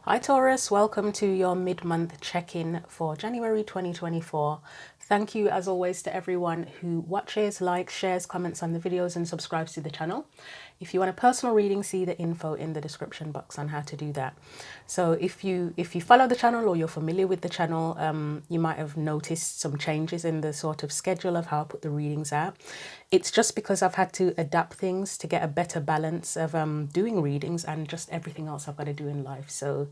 Hi Taurus, welcome to your mid-month check-in for January 2024. Thank you as always to everyone who watches, likes, shares, comments on the videos and subscribes to the channel. If you want a personal reading, see the info in the description box on how to do that. So if you follow the channel or you're familiar with the channel, you might have noticed some changes in the sort of schedule of how I put the readings out. It's just because I've had to adapt things to get a better balance of doing readings and just everything else I've got to do in life. So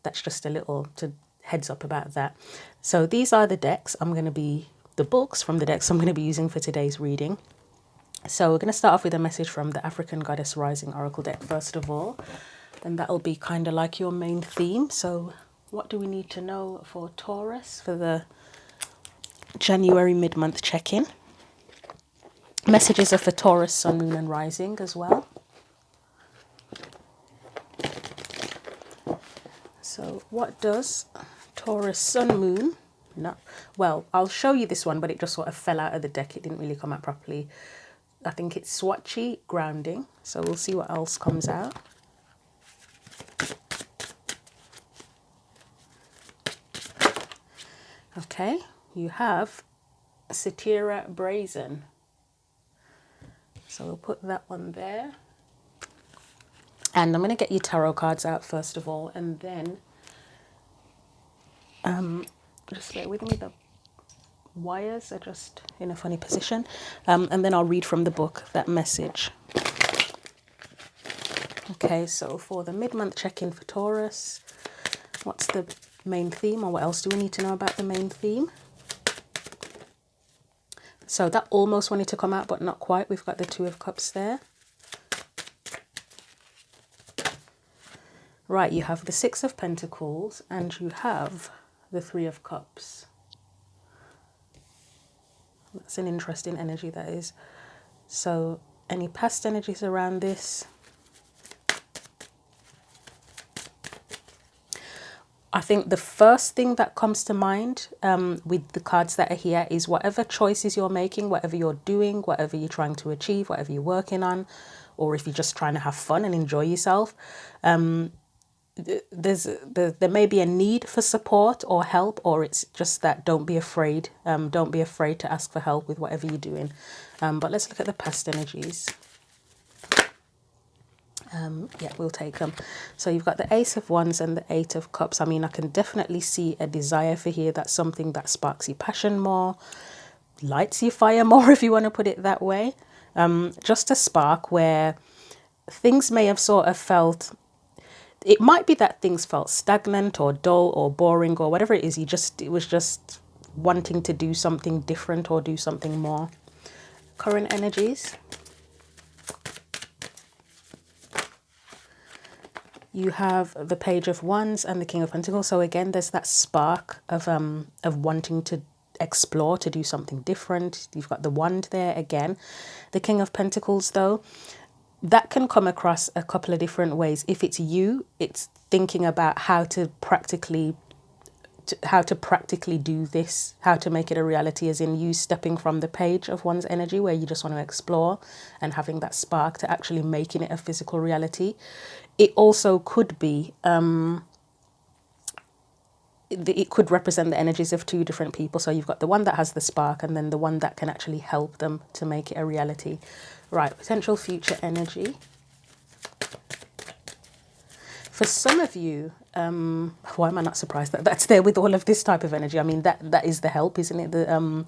that's just a little heads up about that. So these are the decks the books from the decks I'm going to be using for today's reading. So we're going to start off with a message from the African Goddess Rising Oracle deck first of all, and that'll be kind of like your main theme. So what do we need to know for Taurus for the January mid-month check-in? Messages are for Taurus, Sun, Moon and Rising as well. So what does Taurus, Sun, Moon... No, well, I'll show you this one, but it just sort of fell out of the deck. It didn't really come out properly. I think it's Swatchy, grounding. So we'll see what else comes out. Okay, you have Satira, brazen. So we'll put that one there. And I'm going to get you tarot cards out first of all, and then just bear with me. The wires are just in a funny position. And then I'll read from the book that message. Okay, so for the mid-month check-in for Taurus, what's the main theme, or what else do we need to know about the main theme? So that almost wanted to come out, but not quite. We've got the Two of Cups there. Right, you have the Six of Pentacles and you have the Three of Cups. That's an interesting energy, that is. So any past energies around this? I think the first thing that comes to mind with the cards that are here is whatever choices you're making, whatever you're doing, whatever you're trying to achieve, whatever you're working on, or if you're just trying to have fun and enjoy yourself, there may be a need for support or help, or it's just that don't be afraid. Don't be afraid to ask for help with whatever you're doing. But let's look at the past energies. Yeah, we'll take them. So you've got the Ace of Wands and the Eight of Cups. I mean, I can definitely see a desire for here. That's something that sparks your passion more, lights your fire more, if you want to put it that way. Just a spark where things may have sort of felt... It might be that things felt stagnant or dull or boring or whatever it is. It was just wanting to do something different or do something more. Current energies. You have the Page of Wands and the King of Pentacles. So again, there's that spark of wanting to explore, to do something different. You've got the wand there again. The King of Pentacles, though, that can come across a couple of different ways. If it's you, it's thinking about how to practically do this, how to make it a reality, as in you stepping from the Page of One's energy where you just want to explore and having that spark to actually making it a physical reality. It also could be, it could represent the energies of two different people. So you've got the one that has the spark and then the one that can actually help them to make it a reality. Right, potential future energy. For some of you, why am I not surprised that that's there with all of this type of energy? I mean, that is the help, isn't it?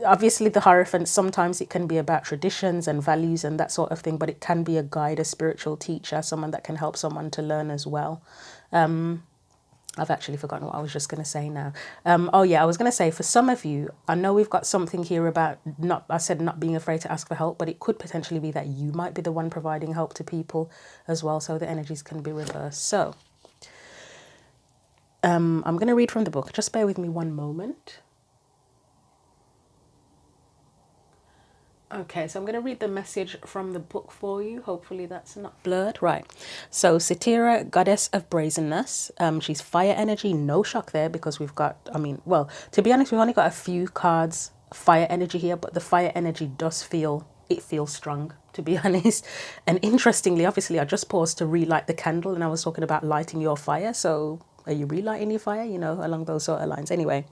Obviously, the Hierophant, sometimes it can be about traditions and values and that sort of thing, but it can be a guide, a spiritual teacher, someone that can help someone to learn as well. I've actually forgotten what I was just going to say now. Oh yeah, I was going to say for some of you, I know we've got something here about not being afraid to ask for help, but it could potentially be that you might be the one providing help to people as well. So the energies can be reversed. So I'm going to read from the book. Just bear with me one moment. Okay, so I'm going to read the message from the book for you. Hopefully that's not blurred. Right. So Satira, goddess of brazenness. She's fire energy. No shock there because we've got, I mean, well, to be honest, we've only got a few cards fire energy here, but the fire energy does feel it feels strong, to be honest. And interestingly, obviously, I just paused to relight the candle, and I was talking about lighting your fire. So are you relighting your fire? You know, along those sort of lines. Anyway,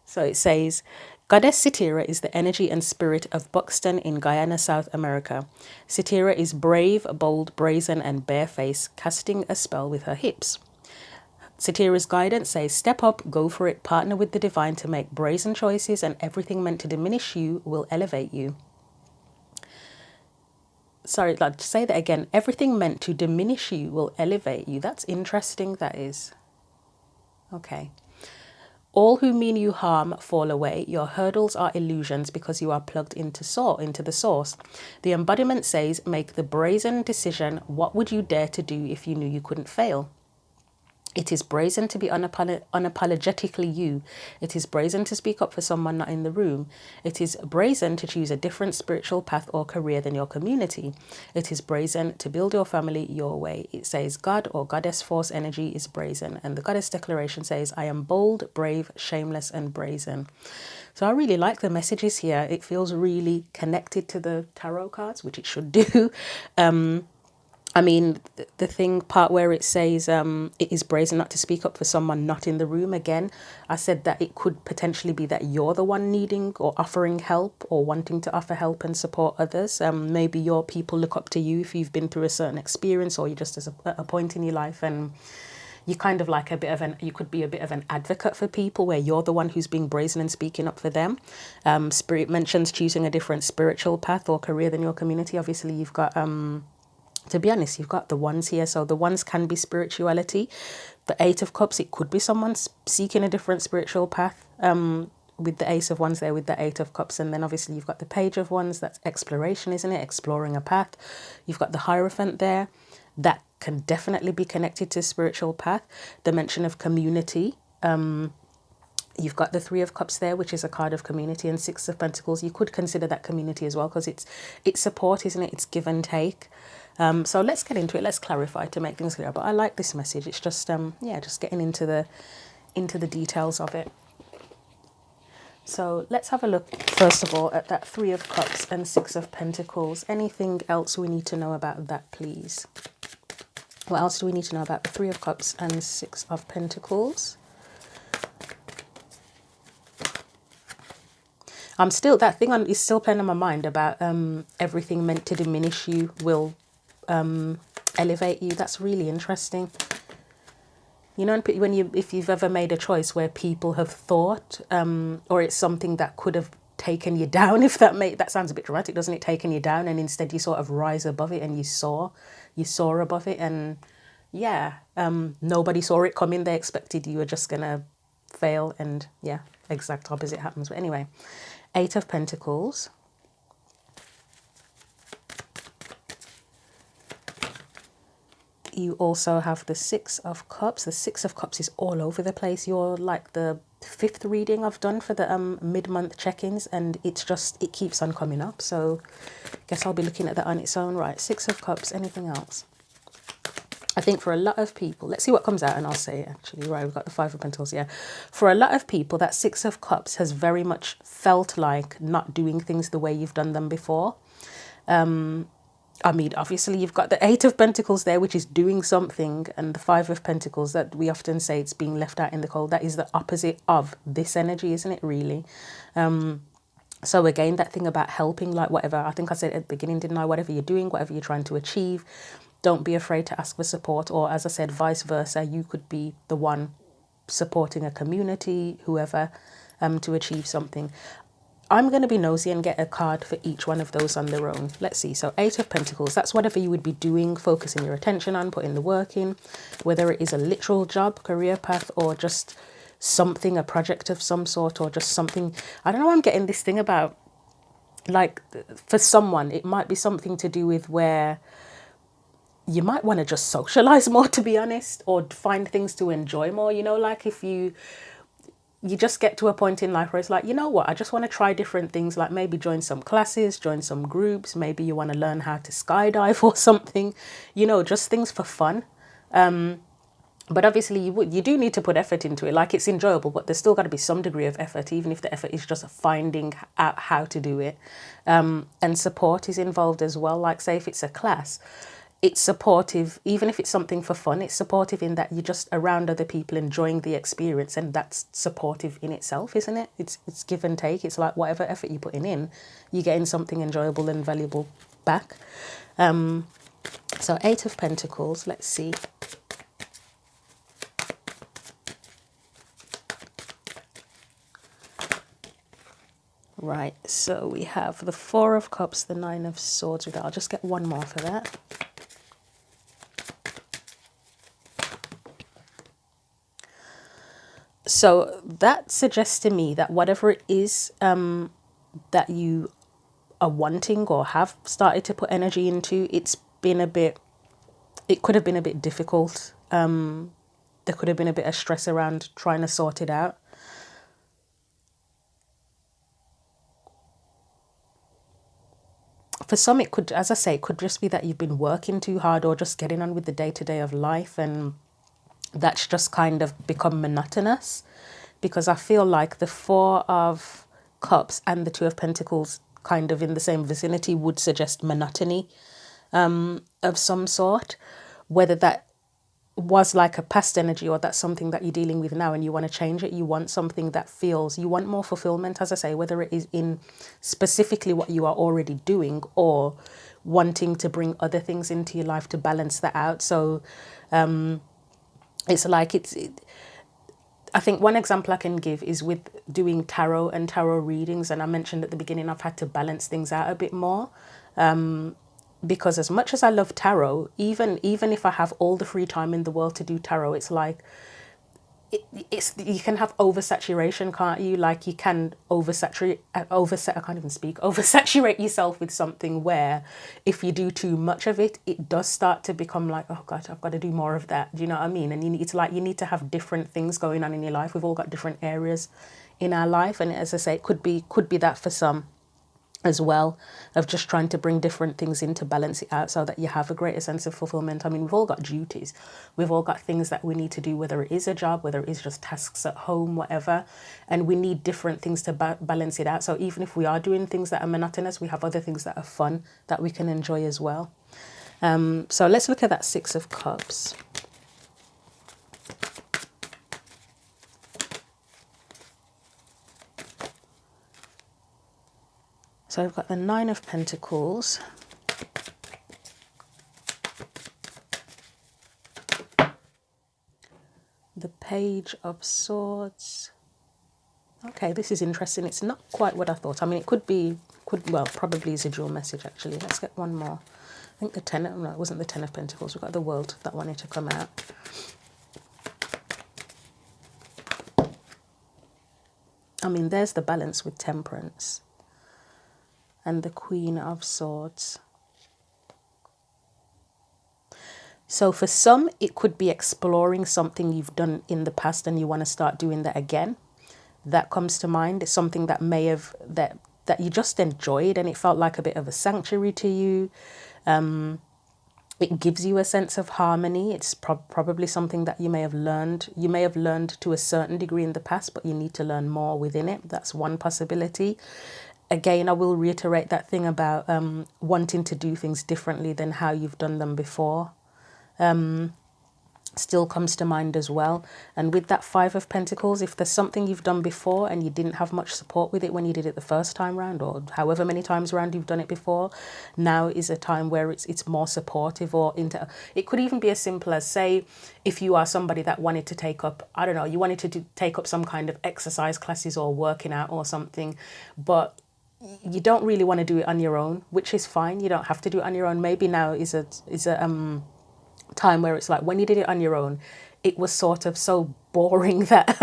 so it says, Goddess Sitira is the energy and spirit of Buxton in Guyana, South America. Sitira is brave, bold, brazen, and barefaced, casting a spell with her hips. Sitira's guidance says, step up, go for it, partner with the divine to make brazen choices, and everything meant to diminish you will elevate you. Sorry, like, say that again. Everything meant to diminish you will elevate you. That's interesting, that is. Okay. All who mean you harm fall away. Your hurdles are illusions because you are plugged into the source. The embodiment says, make the brazen decision. What would you dare to do if you knew you couldn't fail? It is brazen to be unapologetically you. It is brazen to speak up for someone not in the room. It is brazen to choose a different spiritual path or career than your community. It is brazen to build your family your way. It says God or Goddess Force energy is brazen. And the Goddess Declaration says, I am bold, brave, shameless, and brazen. So I really like the messages here. It feels really connected to the tarot cards, which it should do. I mean, the thing part where it says it is brazen not to speak up for someone not in the room. Again, I said that it could potentially be that you're the one needing or offering help or wanting to offer help and support others. Maybe your people look up to you if you've been through a certain experience, or you're just at a point in your life and you kind of like you could be a bit of an advocate for people where you're the one who's being brazen and speaking up for them. Spirit mentions choosing a different spiritual path or career than your community. Obviously, you've got... to be honest, you've got the wands here. So the wands can be spirituality. The Eight of Cups, it could be someone seeking a different spiritual path. With the Ace of Wands there, with the Eight of Cups. And then obviously you've got the Page of Wands. That's exploration, isn't it? Exploring a path. You've got the Hierophant there. That can definitely be connected to spiritual path. The mention of community. You've got the Three of Cups there, which is a card of community, and Six of Pentacles. You could consider that community as well, because it's support, isn't it? It's give and take. So let's get into it. Let's clarify to make things clear. But I like this message. It's just just getting into the details of it. So let's have a look first of all at that Three of Cups and Six of Pentacles. Anything else we need to know about that, please? What else do we need to know about the Three of Cups and Six of Pentacles? That thing is still playing on my mind about everything meant to diminish you will elevate you. That's really interesting. You know, if you've ever made a choice where people have thought, or it's something that could have taken you down, that sounds a bit dramatic, doesn't it? Taken you down, and instead you sort of rise above it and you soar above it, and nobody saw it coming. They expected you were just gonna fail, and exact opposite happens. But anyway, Eight of Pentacles. You also have the Six of Cups. The Six of Cups is all over the place. You're like the fifth reading I've done for the mid-month check-ins, and it keeps on coming up. So I guess I'll be looking at that on its own. Right, Six of Cups. Anything else? I think for a lot of people, let's see what comes out and I'll say it actually. Right, we've got the Five of Pentacles, yeah. For a lot of people, that Six of Cups has very much felt like not doing things the way you've done them before. I mean, obviously, you've got the Eight of Pentacles there, which is doing something, and the Five of Pentacles that we often say it's being left out in the cold. That is the opposite of this energy, isn't it, really? So again, that thing about helping, like whatever, I think I said at the beginning, didn't I? Whatever you're doing, whatever you're trying to achieve, don't be afraid to ask for support. Or as I said, vice versa, you could be the one supporting a community, whoever, to achieve something. I'm going to be nosy and get a card for each one of those on their own. Let's see. So Eight of Pentacles, that's whatever you would be doing, focusing your attention on, putting the work in, whether it is a literal job, career path, or just something, a project of some sort, or just something. I don't know, I'm getting this thing about, like, for someone, it might be something to do with where you might want to just socialize more, to be honest, or find things to enjoy more, you know, like if you just get to a point in life where it's like, you know what, I just want to try different things, like maybe join some classes, join some groups, maybe you want to learn how to skydive or something, you know, just things for fun. But obviously you do need to put effort into it. Like, it's enjoyable, but there's still got to be some degree of effort, even if the effort is just finding out how to do it. And support is involved as well. Like, say if it's a class, it's supportive. Even if it's something for fun, it's supportive in that you're just around other people enjoying the experience, and that's supportive in itself, isn't it? It's give and take. It's like whatever effort you're putting in, you're getting something enjoyable and valuable back. So 8 of Pentacles, let's see. Right, so we have the 4 of Cups, the 9 of Swords with that. I'll just get one more for that. So that suggests to me that whatever it is that you are wanting or have started to put energy into, it could have been a bit difficult. There could have been a bit of stress around trying to sort it out. For some, it could, as I say, it could just be that you've been working too hard or just getting on with the day-to-day of life, and that's just kind of become monotonous. Because I feel like the 4 of Cups and the 2 of Pentacles kind of in the same vicinity would suggest monotony of some sort. Whether that was like a past energy or that's something that you're dealing with now and you want to change it, you want something that feels, you want more fulfillment, as I say, whether it is in specifically what you are already doing or wanting to bring other things into your life to balance that out. So it's like I think one example I can give is with doing tarot and tarot readings, and I mentioned at the beginning I've had to balance things out a bit more. Because as much as I love tarot, even if I have all the free time in the world to do tarot, it's like you can have oversaturation, can't you? Like, you can oversaturate yourself with something where if you do too much of it, it does start to become like, oh God, I've got to do more of that. Do you know what I mean? And you need to have different things going on in your life. We've all got different areas in our life, and as I say, it could be that for some as well, of just trying to bring different things in to balance it out so that you have a greater sense of fulfillment. I mean, we've all got duties. We've all got things that we need to do, whether it is a job, whether it is just tasks at home, whatever. And we need different things to balance it out. So even if we are doing things that are monotonous, we have other things that are fun that we can enjoy as well. So let's look at that 6 of Cups. So I've got the 9 of Pentacles, the Page of Swords. Okay, this is interesting. It's not quite what I thought. I mean, well, probably is a dual message actually. Let's get one more. I think no, it wasn't the 10 of Pentacles. We've got the World that wanted to come out. I mean, there's the balance with Temperance. And the Queen of Swords. So for some, it could be exploring something you've done in the past and you want to start doing that again. That comes to mind. It's something that may have, that you just enjoyed and it felt like a bit of a sanctuary to you. It gives you a sense of harmony. It's probably something that you may have learned. You may have learned to a certain degree in the past, but you need to learn more within it. That's one possibility. Again, I will reiterate that thing about wanting to do things differently than how you've done them before. Still comes to mind as well. And with that 5 of Pentacles, if there's something you've done before and you didn't have much support with it when you did it the first time round, or however many times around you've done it before, now is a time where it's more supportive. Or it could even be as simple as, say, if you are somebody that wanted to take up, I don't know, you wanted to take up some kind of exercise classes or working out or something, but you don't really want to do it on your own, which is fine. You don't have to do it on your own. Maybe now is a time where it's like, when you did it on your own, it was sort of so boring that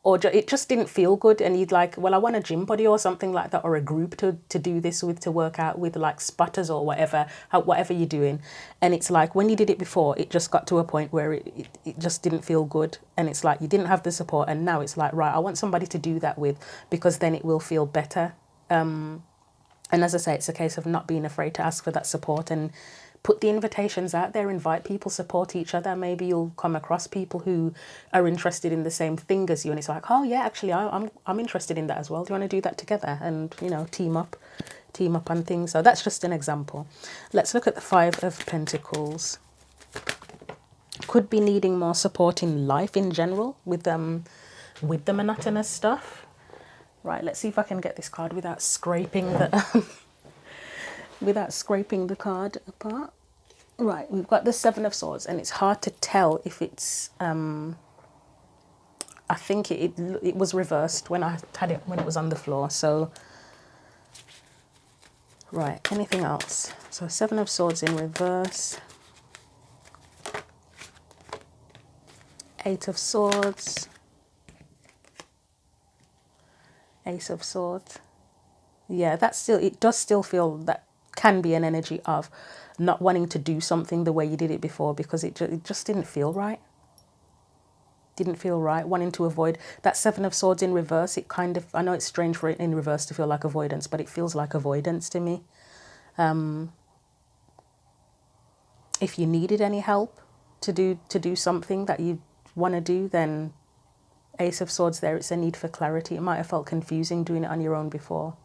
it just didn't feel good, and you'd like, well, I want a gym buddy or something like that, or a group to do this with, to work out with, like spotters or whatever you're doing. And it's like, when you did it before, it just got to a point where it just didn't feel good, and it's like you didn't have the support. And now it's like, right, I want somebody to do that with, because then it will feel better. And as I say, it's a case of not being afraid to ask for that support and put the invitations out there, invite people, support each other. Maybe you'll come across people who are interested in the same thing as you, and it's like, oh yeah, actually I'm interested in that as well. Do you want to do that together? And you know, team up on things. So that's just an example. Let's look at the Five of Pentacles. Could be needing more support in life in general with the monotonous stuff. Right, let's see if I can get this card without scraping the without scraping the card apart. Right, we've got the Seven of Swords, and it's hard to tell if it's I think it was reversed when I had it when it was on the floor. So right, anything else? So Seven of Swords in reverse, Eight of Swords, Ace of Swords. Yeah, that's still, it does still feel that can be an energy of not wanting to do something the way you did it before, because it just didn't feel right. Didn't feel right, wanting to avoid. That Seven of Swords in reverse, it kind of, I know it's strange for it in reverse to feel like avoidance, but it feels like avoidance to me. If you needed any help to do something that you want to do, then Ace of Swords there, it's a need for clarity. It might have felt confusing doing it on your own before.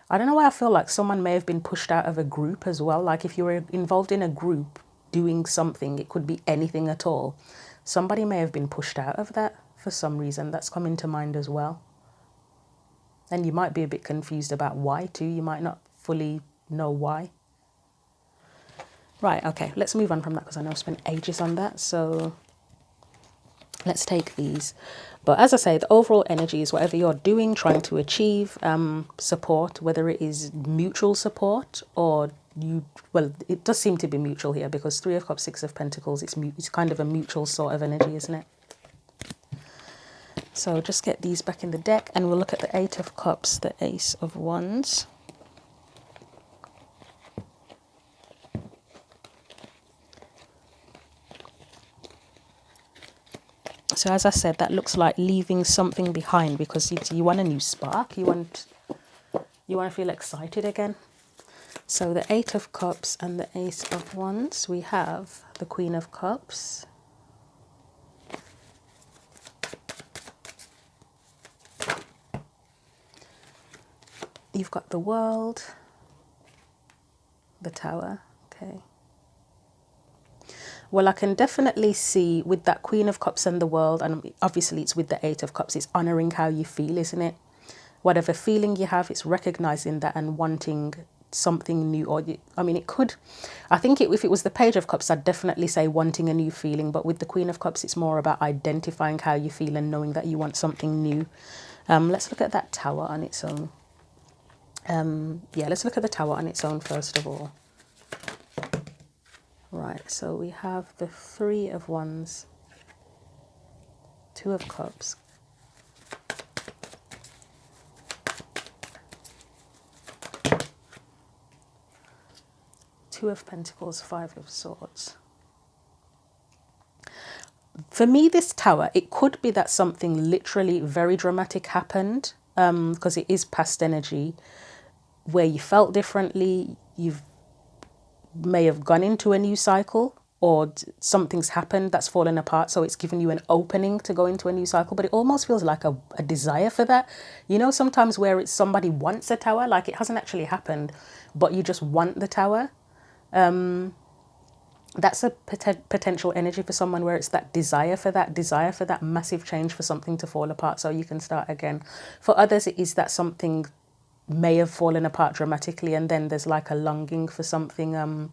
I don't know why I feel like someone may have been pushed out of a group as well. Like if you were involved in a group doing something, it could be anything at all. Somebody may have been pushed out of that for some reason. That's come into mind as well. And you might be a bit confused about why too. You might not fully know why. Right, okay, let's move on from that because I know I've spent ages on that. So let's take these. But as I say, the overall energy is whatever you're doing, trying to achieve, support, whether it is mutual support or you, well, it does seem to be mutual here because Three of Cups, Six of Pentacles, it's kind of a mutual sort of energy, isn't it? So just get these back in the deck and we'll look at the Eight of Cups, the Ace of Wands. So as I said, that looks like leaving something behind because you want a new spark. You want to feel excited again. So the Eight of Cups and the Ace of Wands. We have the Queen of Cups. You've got the World, the Tower. Okay. Well, I can definitely see with that Queen of Cups and the World, and obviously it's with the Eight of Cups, it's honouring how you feel, isn't it? Whatever feeling you have, it's recognising that and wanting something new. Or I mean, it could, I think if it was the Page of Cups, I'd definitely say wanting a new feeling. But with the Queen of Cups, it's more about identifying how you feel and knowing that you want something new. Let's look at that Tower on its own. Yeah, let's look at the Tower on its own first of all. Right, so we have the Three of Wands, Two of Cups, Two of Pentacles, Five of Swords. For me, this Tower, it could be that something literally very dramatic happened, because it is past energy, where you felt differently, you've may have gone into a new cycle, or something's happened that's fallen apart, so it's given you an opening to go into a new cycle. But it almost feels like a desire for that, you know, sometimes where it's somebody wants a tower, like it hasn't actually happened but you just want the Tower. That's a potential energy for someone where it's that desire for that massive change, for something to fall apart so you can start again. For others, it is that something may have fallen apart dramatically, and then there's like a longing for something new,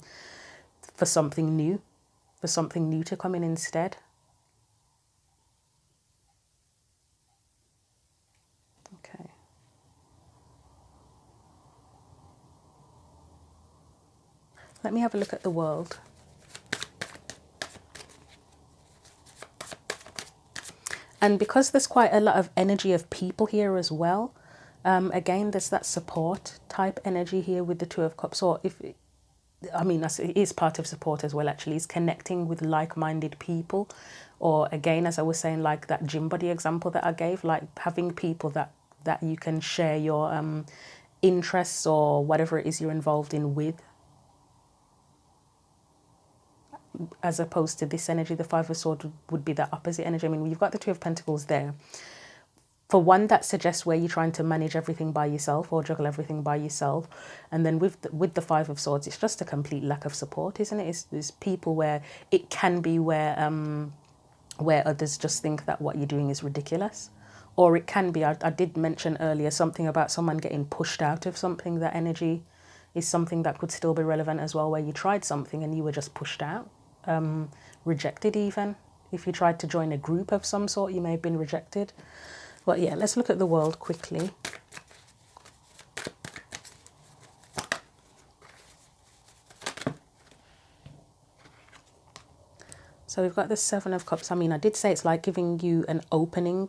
for something new to come in instead. Okay. Let me have a look at the World. And because there's quite a lot of energy of people here as well, again, there's that support type energy here with the Two of Cups. Or it is part of support as well, actually, is connecting with like-minded people. Or again, as I was saying, like that gym buddy example that I gave, like having people that you can share your interests or whatever it is you're involved in with, as opposed to this energy. The Five of Swords would be that opposite energy. I mean, you've got the Two of Pentacles there. For one, that suggests where you're trying to manage everything by yourself or juggle everything by yourself. And then with the Five of Swords, it's just a complete lack of support, isn't it? It's people where it can be where others just think that what you're doing is ridiculous. Or it can be, I did mention earlier, something about someone getting pushed out of something. That energy is something that could still be relevant as well, where you tried something and you were just pushed out, rejected even. If you tried to join a group of some sort, you may have been rejected. But yeah, let's look at the world quickly. So we've got the Seven of Cups. I mean, I did say it's like giving you an opening,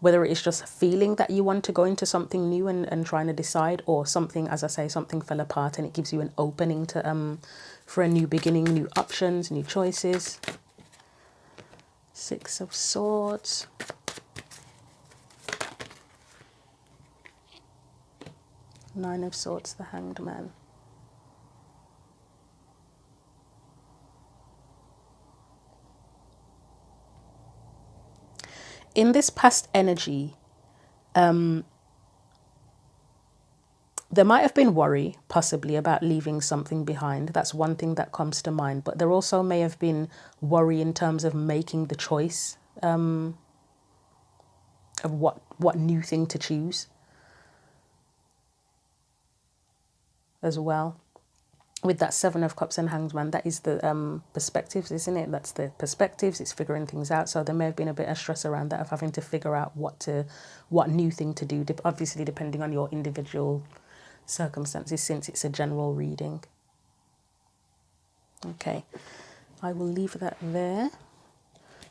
whether it's just a feeling that you want to go into something new and trying to decide, or something, as I say, something fell apart and it gives you an opening to for a new beginning, new options, new choices. Six of Swords. Nine of Swords, the Hanged Man. In this past energy, there might have been worry, possibly, about leaving something behind. That's one thing that comes to mind. But there also may have been worry in terms of making the choice of what new thing to choose as well. With that Seven of Cups and Hanged Man, that is the perspectives, isn't it? That's the perspectives. It's figuring things out. So there may have been a bit of stress around that, of having to figure out what new thing to do. Obviously, depending on your individual circumstances, since it's a general reading. Okay, I will leave that there.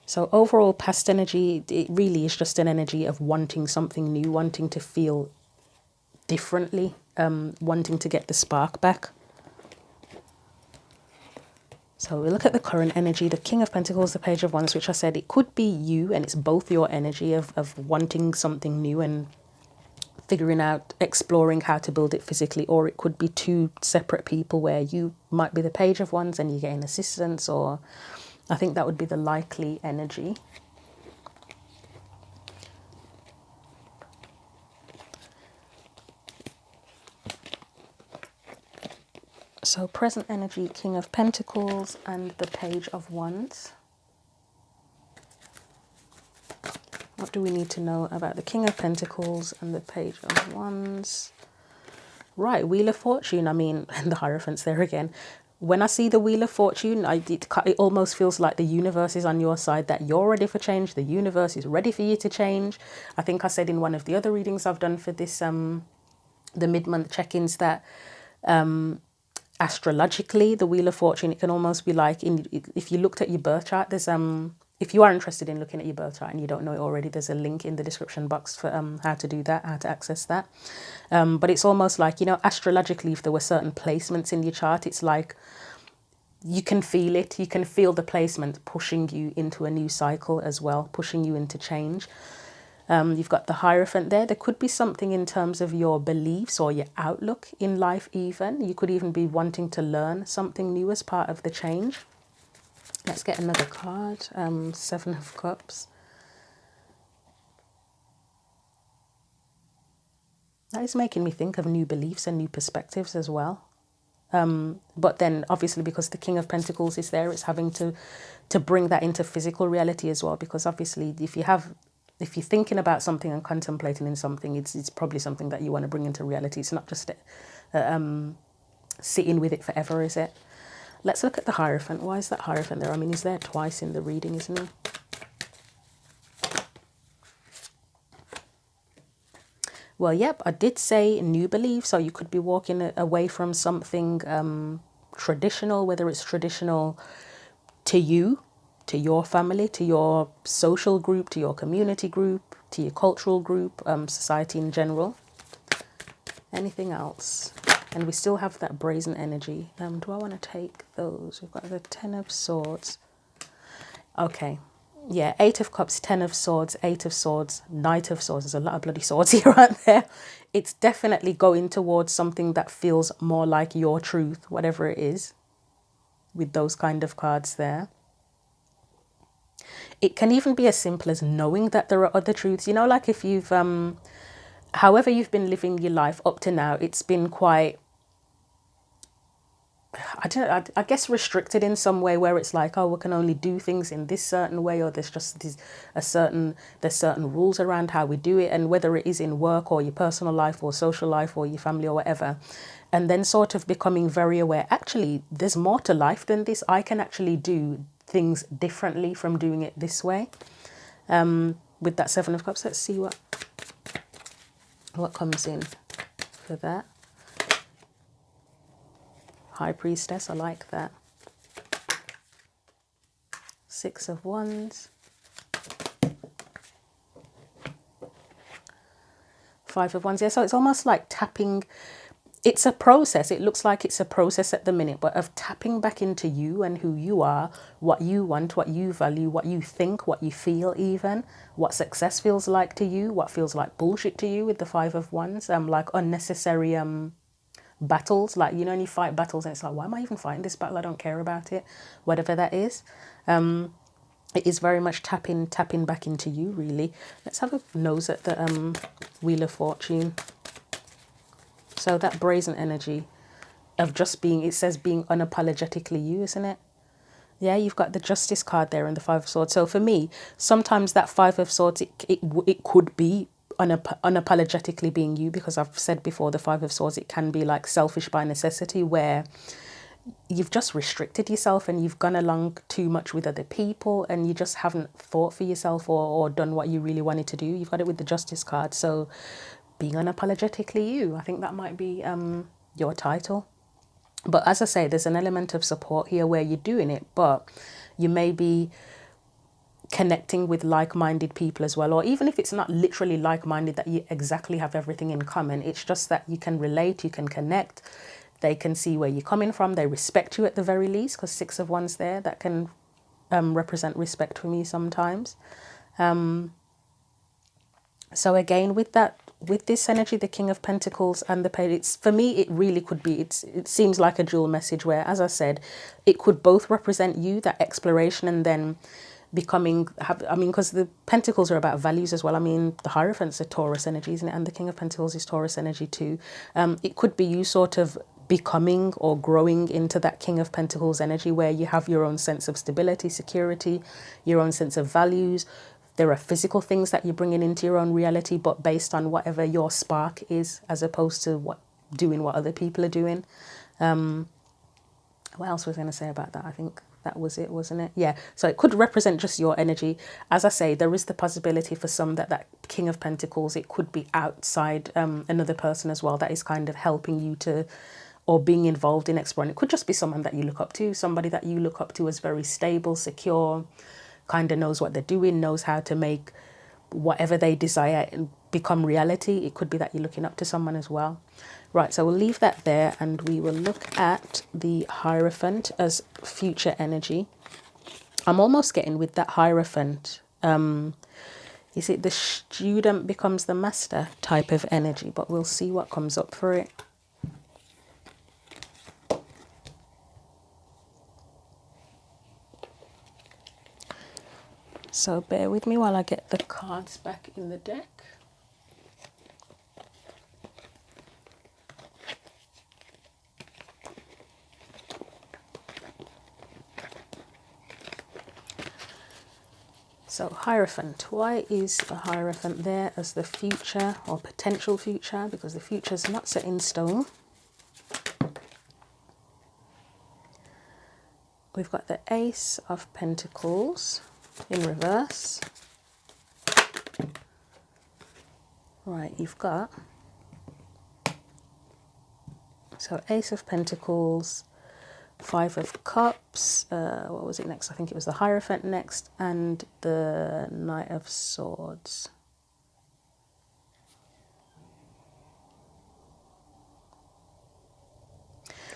So overall, past energy, it really is just an energy of wanting something new, wanting to feel differently, wanting to get the spark back. So we look at the current energy, the King of Pentacles, the Page of Wands, which I said it could be you, and it's both your energy of wanting something new and figuring out, exploring how to build it physically, or it could be two separate people where you might be the Page of Wands and you're getting assistance, or I think that would be the likely energy. So present energy, King of Pentacles and the Page of Wands. What do we need to know about the King of Pentacles and the Page of Wands? Right, Wheel of Fortune. I mean, and the Hierophant's there again. When I see the Wheel of Fortune, it almost feels like the universe is on your side, that you're ready for change. The universe is ready for you to change. I think I said in one of the other readings I've done for this, the mid-month check-ins, that astrologically, the Wheel of Fortune, it can almost be like, if you looked at your birth chart, there's if you are interested in looking at your birth chart and you don't know it already, there's a link in the description box for how to do that, how to access that. But it's almost like, astrologically, if there were certain placements in your chart, it's like you can feel it. You can feel the placement pushing you into a new cycle as well, pushing you into change. You've got the Hierophant there. There could be something in terms of your beliefs or your outlook in life even. You could even be wanting to learn something new as part of the change. Let's get another card. Seven of Cups. That is making me think of new beliefs and new perspectives as well. But then obviously, because the King of Pentacles is there, it's having to bring that into physical reality as well. Because obviously, if you're thinking about something and contemplating in something, it's probably something that you want to bring into reality. It's not just sitting with it forever, is it? Let's look at the Hierophant. Why is that Hierophant there? I mean, he's there twice in the reading, isn't he? Well, yep, I did say new beliefs. So you could be walking away from something traditional, whether it's traditional to you, to your family, to your social group, to your community group, to your cultural group, society in general. Anything else? And we still have that brazen energy. Do I want to take those? We've got the Ten of Swords. Okay. Yeah, Eight of Cups, Ten of Swords, Eight of Swords, Knight of Swords. There's a lot of bloody swords here, aren't there? It's definitely going towards something that feels more like your truth, whatever it is, with those kind of cards there. It can even be as simple as knowing that there are other truths. You know, like if you've, however you've been living your life up to now, it's been quite, I guess restricted in some way, where it's like, oh, we can only do things in this certain way, or there's just there's certain rules around how we do it, and whether it is in work or your personal life or social life or your family or whatever. And then sort of becoming very aware, actually, there's more to life than this. I can actually do things differently from doing it this way. With that Seven of Cups, let's see what comes in for that. High Priestess, I like that. Six of Wands. Five of Wands. Yeah, so it's almost like tapping. It's a process. It looks like it's a process at the minute, but of tapping back into you and who you are, what you want, what you value, what you think, what you feel even, what success feels like to you, what feels like bullshit to you with the Five of Wands, like unnecessary battles, like, you know, when you fight battles and it's like, why am I even fighting this battle? I don't care about it, whatever that is. It is very much tapping back into you, really. Let's have a nose at the Wheel of Fortune. So that brazen energy of just being, it says being unapologetically you, isn't it? Yeah, you've got the Justice card there and the Five of Swords. So for me, sometimes that Five of Swords, it could be unapologetically being you, because I've said before, the Five of Swords, it can be like selfish by necessity, where you've just restricted yourself and you've gone along too much with other people and you just haven't thought for yourself or done what you really wanted to do. You've got it with the Justice card. So being unapologetically you, I think that might be your title. But as I say, there's an element of support here where you're doing it, but you may be connecting with like-minded people as well, or even if it's not literally like-minded that you exactly have everything in common, it's just that you can relate, you can connect, they can see where you're coming from, they respect you at the very least, because Six of Wands there, that can represent respect for me sometimes. So again, with this energy, the King of Pentacles and the Page, it's, for me, it really could be, it seems like a dual message where, as I said, it could both represent you, that exploration, and then becoming, because the Pentacles are about values as well. I mean, the Hierophant's a Taurus energy, isn't it? And the King of Pentacles is Taurus energy too. It could be you sort of becoming or growing into that King of Pentacles energy, where you have your own sense of stability, security, your own sense of values. There are physical things that you're bringing into your own reality, but based on whatever your spark is, as opposed to doing what other people are doing. What else was I going to say about that? I think that was it, wasn't it? Yeah. So it could represent just your energy. As I say, there is the possibility for some that King of Pentacles, it could be outside another person as well, that is kind of helping you to, or being involved in exploring. It could just be someone that you look up to, somebody that you look up to as very stable, secure, kind of knows what they're doing, knows how to make whatever they desire become reality. It could be that you're looking up to someone as well. Right, so we'll leave that there and we will look at the Hierophant as future energy. I'm almost getting with that Hierophant. Is it the student becomes the master type of energy? But we'll see what comes up for it. So bear with me while I get the cards back in the deck. So Hierophant, why is the Hierophant there as the future or potential future? Because the future is not set in stone. We've got the Ace of Pentacles in reverse. Right, you've got, so Ace of Pentacles, Five of Cups, what was it next? I think it was the Hierophant next, and the Knight of Swords.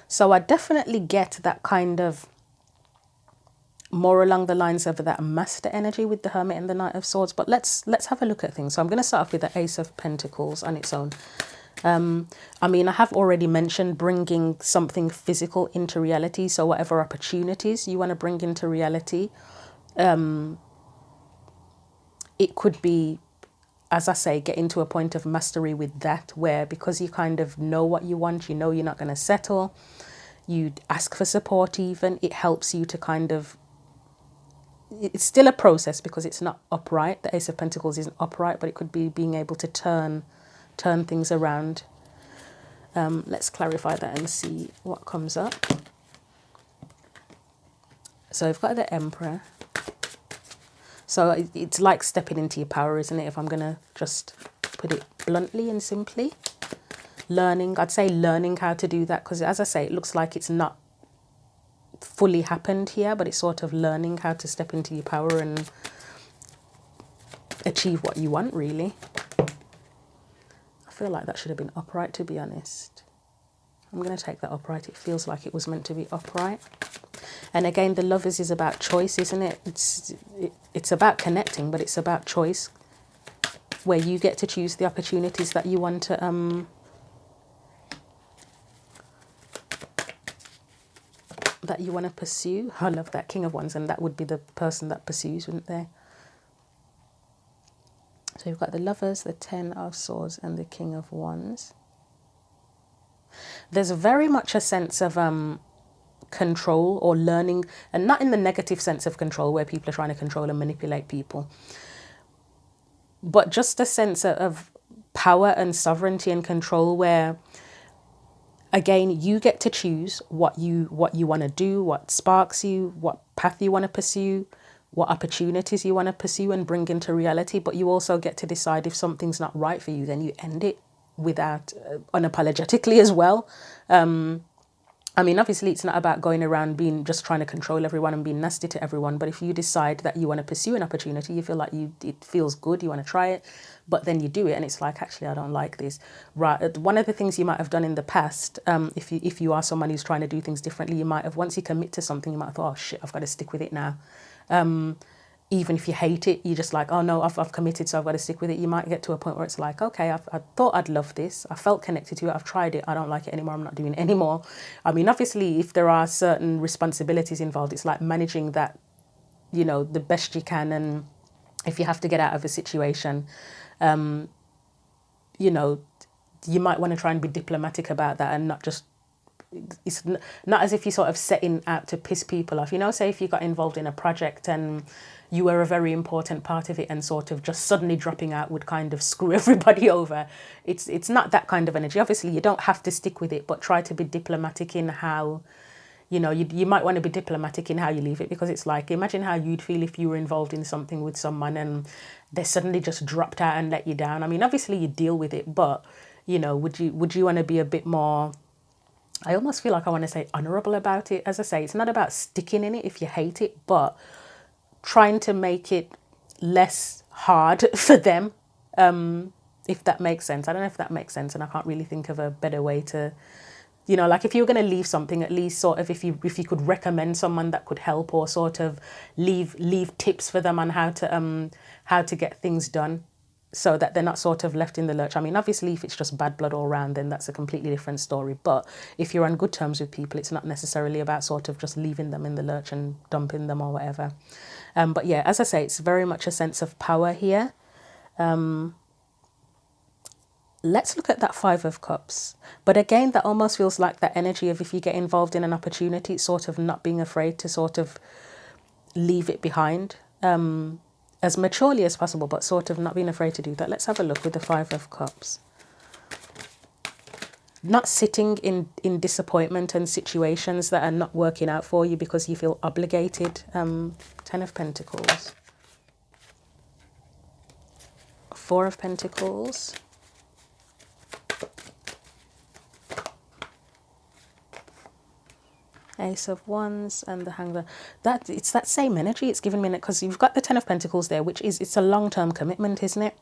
So I definitely get that kind of more along the lines of that master energy with the Hermit and the Knight of Swords. But let's have a look at things. So I'm going to start off with the Ace of Pentacles on its own. I mean, I have already mentioned bringing something physical into reality. So whatever opportunities you want to bring into reality, it could be, as I say, getting to a point of mastery with that, where because you kind of know what you want, you know you're not going to settle, you ask for support even, it helps you to kind of, it's still a process because it's not upright. The Ace of Pentacles isn't upright, but it could be being able to turn things around. Let's clarify that and see what comes up. So we've got the Emperor. So it's like stepping into your power, isn't it? If I'm going to just put it bluntly and simply. Learning, I'd say learning how to do that, because as I say, it looks like it's not fully happened here, but it's sort of learning how to step into your power and achieve what you want, really. I feel like that should have been upright, to be honest. I'm going to take that upright. It feels like it was meant to be upright. And again, the Lovers is about choice, isn't it? It's about connecting, but it's about choice, where you get to choose the opportunities that you want to pursue. I love that, King of Wands, and that would be the person that pursues, wouldn't they? So you've got the Lovers, the Ten of Swords, and the King of Wands. There's very much a sense of control or learning, and not in the negative sense of control where people are trying to control and manipulate people, but just a sense of power and sovereignty and control, where again you get to choose what you want to do, what sparks you, what path you want to pursue, what opportunities you want to pursue and bring into reality. But you also get to decide if something's not right for you, then you end it without unapologetically as well. I mean, obviously it's not about going around being just trying to control everyone and being nasty to everyone, but if you decide that you want to pursue an opportunity, you feel like it feels good, you want to try it, but then you do it and it's like, actually I don't like this, right? One of the things you might have done in the past, if you are someone who's trying to do things differently, you might have, once you commit to something, you might have thought, oh shit, I've got to stick with it now. Even if you hate it, you're just like, oh no, I've committed, so I've got to stick with it. You might get to a point where it's like, okay, I thought I'd love this. I felt connected to it. I've tried it. I don't like it anymore. I'm not doing it anymore. I mean, obviously, if there are certain responsibilities involved, it's like managing that, you know, the best you can. And if you have to get out of a situation, you know, you might want to try and be diplomatic about that and not just, it's not as if you're sort of setting out to piss people off. You know, say if you got involved in a project and you were a very important part of it and sort of just suddenly dropping out would kind of screw everybody over. It's not that kind of energy. Obviously, you don't have to stick with it, but try to be diplomatic in how, you know, you might want to be diplomatic in how you leave it, because it's like, imagine how you'd feel if you were involved in something with someone and they suddenly just dropped out and let you down. I mean, obviously you deal with it, but, you know, would you want to be a bit more, I almost feel like I want to say honourable about it. As I say, it's not about sticking in it if you hate it, but trying to make it less hard for them, if that makes sense. I don't know if that makes sense, and I can't really think of a better way to, you know, like if you were going to leave something, at least sort of if you could recommend someone that could help, or sort of leave tips for them on how to get things done, so that they're not sort of left in the lurch. I mean, obviously, if it's just bad blood all around, then that's a completely different story. But if you're on good terms with people, it's not necessarily about sort of just leaving them in the lurch and dumping them or whatever. But yeah, as I say, it's very much a sense of power here. Let's look at that Five of Cups. But again, that almost feels like that energy of, if you get involved in an opportunity, it's sort of not being afraid to sort of leave it behind. As maturely as possible, but sort of not being afraid to do that. Let's have a look with the Five of Cups. Not sitting in disappointment and situations that are not working out for you because you feel obligated. Ten of Pentacles. Four of Pentacles. Ace of Wands and the Hangman. It's that same energy it's giving me, because you've got the Ten of Pentacles there, which is, it's a long-term commitment, isn't it?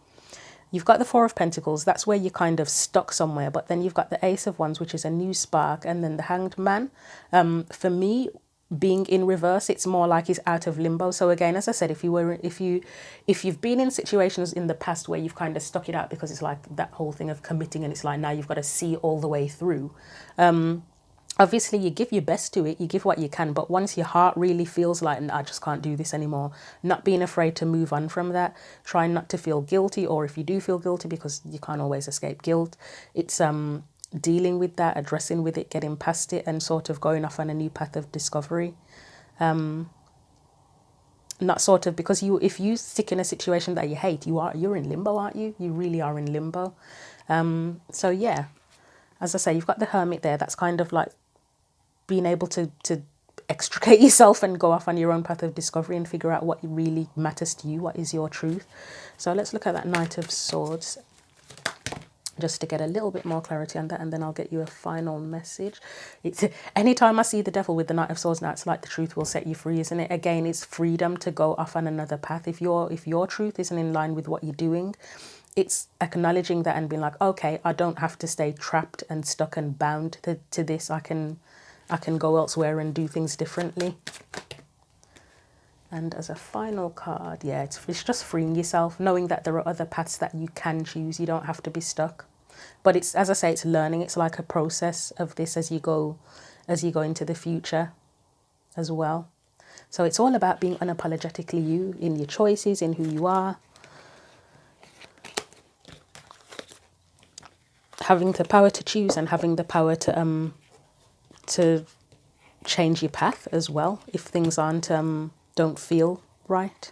You've got the Four of Pentacles, that's where you're kind of stuck somewhere, but then you've got the Ace of Wands, which is a new spark, and then the Hanged Man. For me, being in reverse, it's more like it's out of limbo. So again, as I said, if you've been in situations in the past where you've kind of stuck it out because it's like that whole thing of committing, and it's like now you've got to see all the way through. Obviously you give your best to it, you give what you can, but once your heart really feels like, I just can't do this anymore, not being afraid to move on from that, trying not to feel guilty, or if you do feel guilty, because you can't always escape guilt, it's dealing with that, addressing with it, getting past it, and sort of going off on a new path of discovery. Not sort of, because if you stick in a situation that you hate, you're in limbo, aren't you? You really are in limbo. So yeah, as I say, you've got the Hermit there. That's kind of like being able to extricate yourself and go off on your own path of discovery and figure out what really matters to you, what is your truth. So let's look at that Knight of Swords, just to get a little bit more clarity on that, and then I'll get you a final message. It's anytime I see the Devil with the Knight of Swords now, it's like the truth will set you free, isn't it? Again, it's freedom to go off on another path. If your truth isn't in line with what you're doing, it's acknowledging that and being like, okay, I don't have to stay trapped and stuck and bound to this. I can go elsewhere and do things differently. And as a final card, yeah, it's just freeing yourself, knowing that there are other paths that you can choose. You don't have to be stuck. But it's, as I say, it's learning. It's like a process of this as you go into the future as well. So it's all about being unapologetically you in your choices, in who you are. Having the power to choose and having the power to change your path as well if things don't feel right.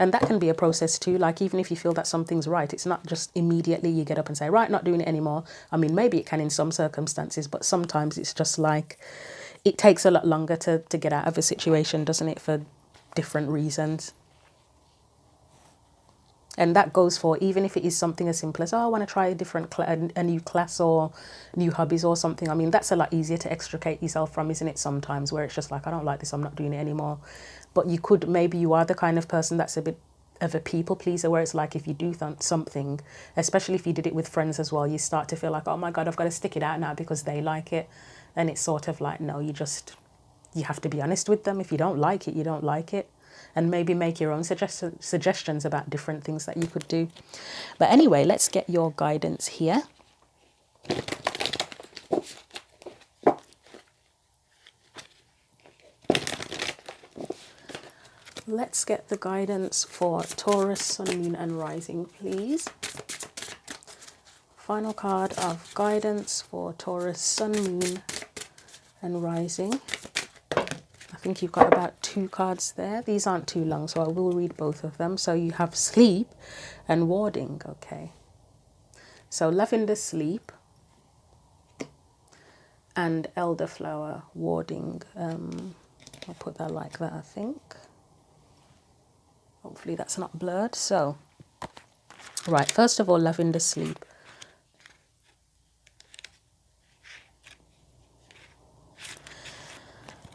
And that can be a process too. Like, even if you feel that something's right, it's not just immediately you get up and say, right, not doing it anymore. I mean, maybe it can in some circumstances, but sometimes it's just like, it takes a lot longer to get out of a situation, doesn't it, for different reasons. And that goes for, even if it is something as simple as, oh, I want to try a new class or new hobbies or something. I mean, that's a lot easier to extricate yourself from, isn't it, sometimes, where it's just like, I don't like this, I'm not doing it anymore. But maybe you are the kind of person that's a bit of a people pleaser, where it's like, if you do something, especially if you did it with friends as well, you start to feel like, oh my God, I've got to stick it out now because they like it. And it's sort of like, no, you have to be honest with them. If you don't like it, you don't like it. And maybe make your own suggestions about different things that you could do. But anyway, let's get your guidance here. Let's get the guidance for Taurus, Sun, Moon and Rising, please. Final card of guidance for Taurus, Sun, Moon and Rising. I think you've got about 2 cards there. These aren't too long, so I will read both of them. So you have Sleep and Warding. Okay. So Lavender, Sleep, and Elderflower, Warding. I'll put that like that, I think. Hopefully that's not blurred. So, right, first of all, Lavender, Sleep.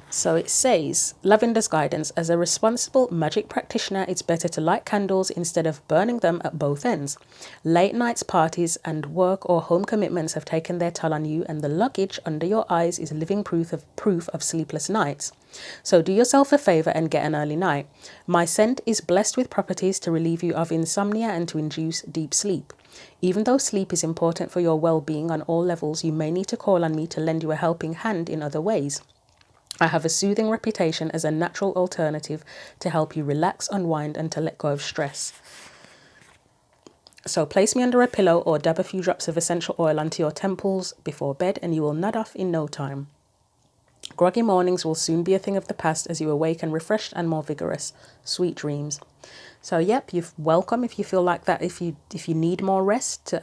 So it says, Lavender's guidance: as a responsible magic practitioner, it's better to light candles instead of burning them at both ends. Late nights, parties and work or home commitments have taken their toll on you, and the luggage under your eyes is living proof of sleepless nights. So do yourself a favour and get an early night. My scent is blessed with properties to relieve you of insomnia and to induce deep sleep. Even though sleep is important for your well-being on all levels, you may need to call on me to lend you a helping hand in other ways. I have a soothing reputation as a natural alternative to help you relax, unwind, and to let go of stress. So place me under a pillow or dab a few drops of essential oil onto your temples before bed and you will nod off in no time. Groggy mornings will soon be a thing of the past as you awaken refreshed and more vigorous. Sweet dreams. So yep, you're welcome if you feel like that. If you need more rest,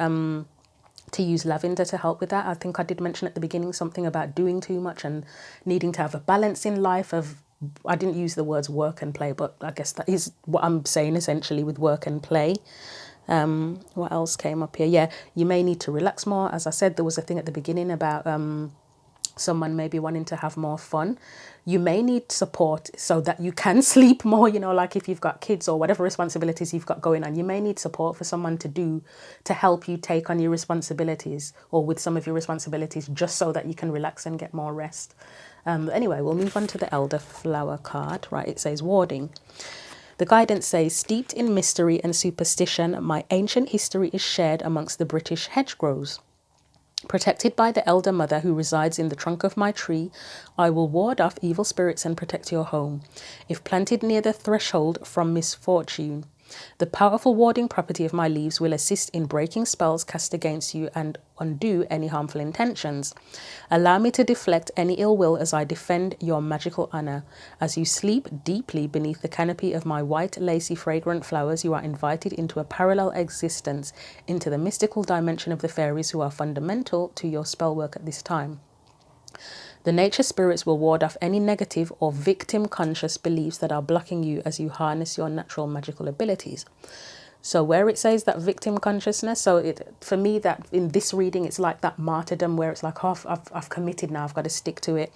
to use lavender to help with that. I think I did mention at the beginning something about doing too much and needing to have a balance in life. I didn't use the words work and play, but I guess that is what I'm saying essentially with work and play. What else came up here? Yeah, you may need to relax more. As I said, there was a thing at the beginning about someone maybe wanting to have more fun. You may need support so that you can sleep more, like if you've got kids or whatever responsibilities you've got going on, you may need support for someone to help you take on your responsibilities or with some of your responsibilities, just so that you can relax and get more rest. Anyway, we'll move on to the elderflower card. Right, it says warding. The guidance says, steeped in mystery and superstition, my ancient history is shared amongst the British hedgerows. Protected by the elder mother who resides in the trunk of my tree, I will ward off evil spirits and protect your home, if planted near the threshold from misfortune. The powerful warding property of my leaves will assist in breaking spells cast against you and undo any harmful intentions. Allow me to deflect any ill will as I defend your magical honor. As you sleep deeply beneath the canopy of my white, lacy, fragrant flowers, you are invited into a parallel existence, into the mystical dimension of the fairies who are fundamental to your spell work at this time. The nature spirits will ward off any negative or victim-conscious beliefs that are blocking you as you harness your natural magical abilities. So where it says that victim consciousness, so for me, that in this reading, it's like that martyrdom where it's like, oh, I've committed now, I've got to stick to it.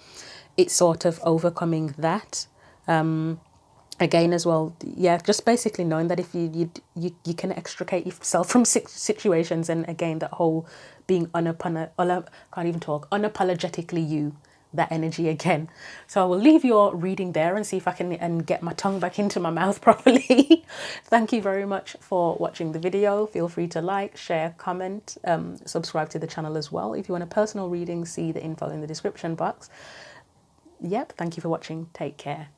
It's sort of overcoming that. Again, as well, yeah, just basically knowing that if you can extricate yourself from situations, and again, that whole being unapologetically you, that energy again. So I will leave your reading there and see if I can and get my tongue back into my mouth properly. Thank you very much for watching the video. Feel free to like, share, comment, subscribe to the channel as well. If you want a personal reading, see the info in the description box. Yep, thank you for watching. Take care.